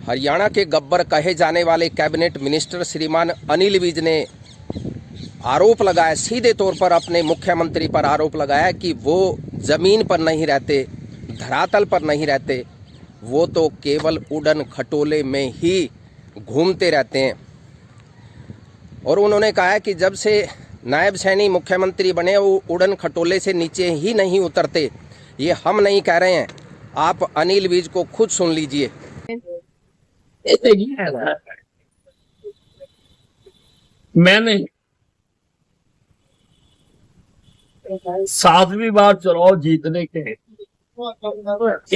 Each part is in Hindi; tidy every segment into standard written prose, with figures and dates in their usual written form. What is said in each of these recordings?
हरियाणा के गब्बर कहे जाने वाले कैबिनेट मिनिस्टर श्रीमान अनिल विज ने आरोप लगाया, सीधे तौर पर अपने मुख्यमंत्री पर आरोप लगाया कि वो ज़मीन पर नहीं रहते, धरातल पर नहीं रहते, वो तो केवल उड़न खटोले में ही घूमते रहते हैं। और उन्होंने कहा कि जब से नायब सैनी मुख्यमंत्री बने वो उड़न खटोले से नीचे ही नहीं उतरते। ये हम नहीं कह रहे हैं, आप अनिल विज को खुद सुन लीजिए। मैंने 7वीं बार चुनाव जीतने के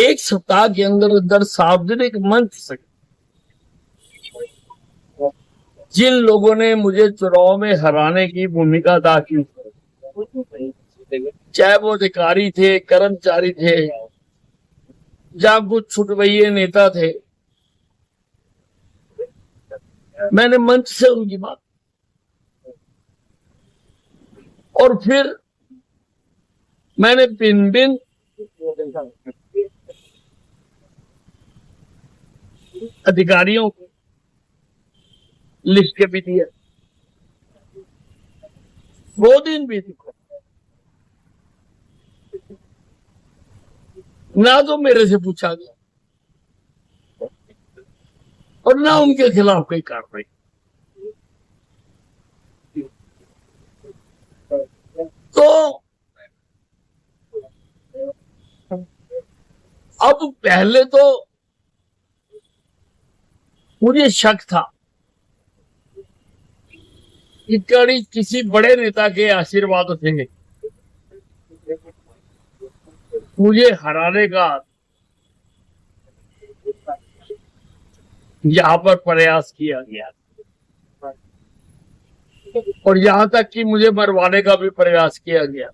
एक सप्ताह के अंदर सार्वजनिक मंच से जिन लोगों ने मुझे चुनाव में हराने की भूमिका अदा की, चाहे वो अधिकारी थे, कर्मचारी थे, या कुछ छुटवैये नेता थे, मैंने मंच से उनकी बात और फिर मैंने भिन्न अधिकारियों को लिख के भी दिया। 2 दिन भी ना तो मेरे से पूछा गया और ना उनके खिलाफ कोई कार्रवाई। तो अब पहले तो मुझे शक था कि किसी बड़े नेता के आशीर्वाद से मुझे हराने का यहां पर प्रयास किया गया और यहां तक कि मुझे मरवाने का भी प्रयास किया गया।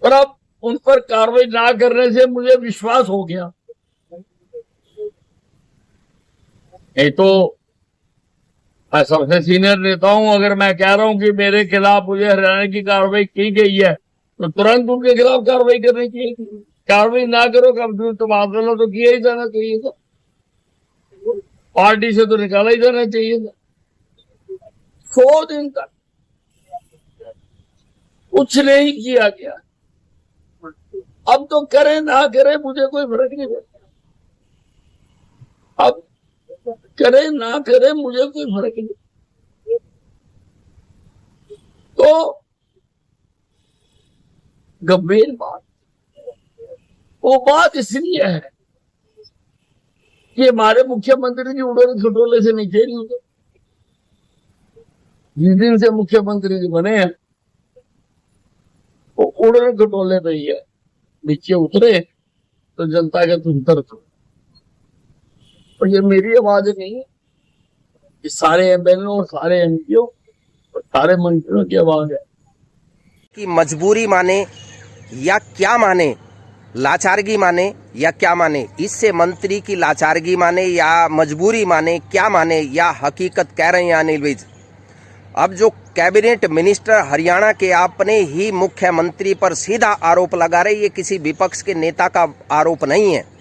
और अब उन पर कार्रवाई ना करने से मुझे विश्वास हो गया, ये तो मैं सबसे सीनियर नेता हूं, अगर मैं कह रहा हूं कि मेरे खिलाफ मुझे हराने की कार्रवाई की गई है तो तुरंत उनके खिलाफ कार्रवाई करनी चाहिए। कार्रवाई ना करो कब तबादला तो किया ही जाना चाहिए था, पार्टी से तो निकाला ही जाना चाहिए था। 100 दिन तक कुछ नहीं किया गया। अब तो करे ना करे मुझे कोई फर्क नहीं पड़ता, अब करे ना करे मुझे कोई फर्क नहीं। तो गंभीर बात, वो बात इसलिए है कि हमारे मुख्यमंत्री जी उड़न खटोले से नीचे नहीं उतरे। जिस दिन से मुख्यमंत्री जी बने हैं वो उड़न खटोले पे ही है, नीचे उतरे तो जनता के तुंतर थे। और ये मेरी आवाज नहीं है, ये सारे एमएलए और सारे एमपीओ और सारे मंत्रियों की आवाज है। कि मजबूरी माने या क्या माने, लाचारगी माने या क्या माने, इससे मंत्री की लाचारगी माने या मजबूरी माने, क्या माने, या हकीकत कह रहे हैं अनिल विज। अब जो कैबिनेट मिनिस्टर हरियाणा के अपने ही मुख्यमंत्री पर सीधा आरोप लगा रहे, ये किसी विपक्ष के नेता का आरोप नहीं है।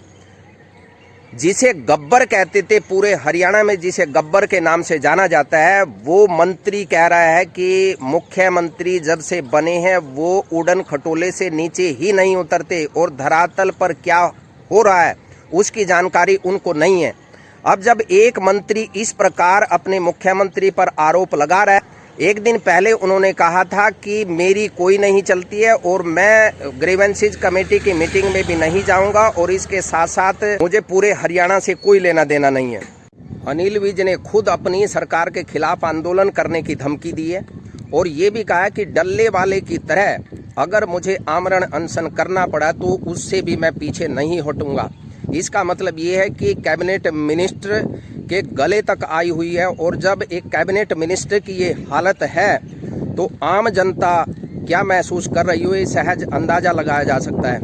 जिसे गब्बर कहते थे पूरे हरियाणा में, जिसे गब्बर के नाम से जाना जाता है, वो मंत्री कह रहा है कि मुख्यमंत्री जब से बने हैं वो उड़न खटोले से नीचे ही नहीं उतरते और धरातल पर क्या हो रहा है उसकी जानकारी उनको नहीं है। अब जब एक मंत्री इस प्रकार अपने मुख्यमंत्री पर आरोप लगा रहा है, एक दिन पहले उन्होंने कहा था कि मेरी कोई नहीं चलती है और मैं ग्रीवेंसेज कमेटी की मीटिंग में भी नहीं जाऊंगा और इसके साथ साथ मुझे पूरे हरियाणा से कोई लेना देना नहीं है। अनिल विज ने खुद अपनी सरकार के खिलाफ आंदोलन करने की धमकी दी है और ये भी कहा कि डल्ले वाले की तरह अगर मुझे आमरण अनशन करना पड़ा तो उससे भी मैं पीछे नहीं हटूंगा। इसका मतलब ये है कि कैबिनेट मिनिस्टर के गले तक आई हुई है और जब एक कैबिनेट मिनिस्टर की ये हालत है तो आम जनता क्या महसूस कर रही हो, ये सहज अंदाजा लगाया जा सकता है।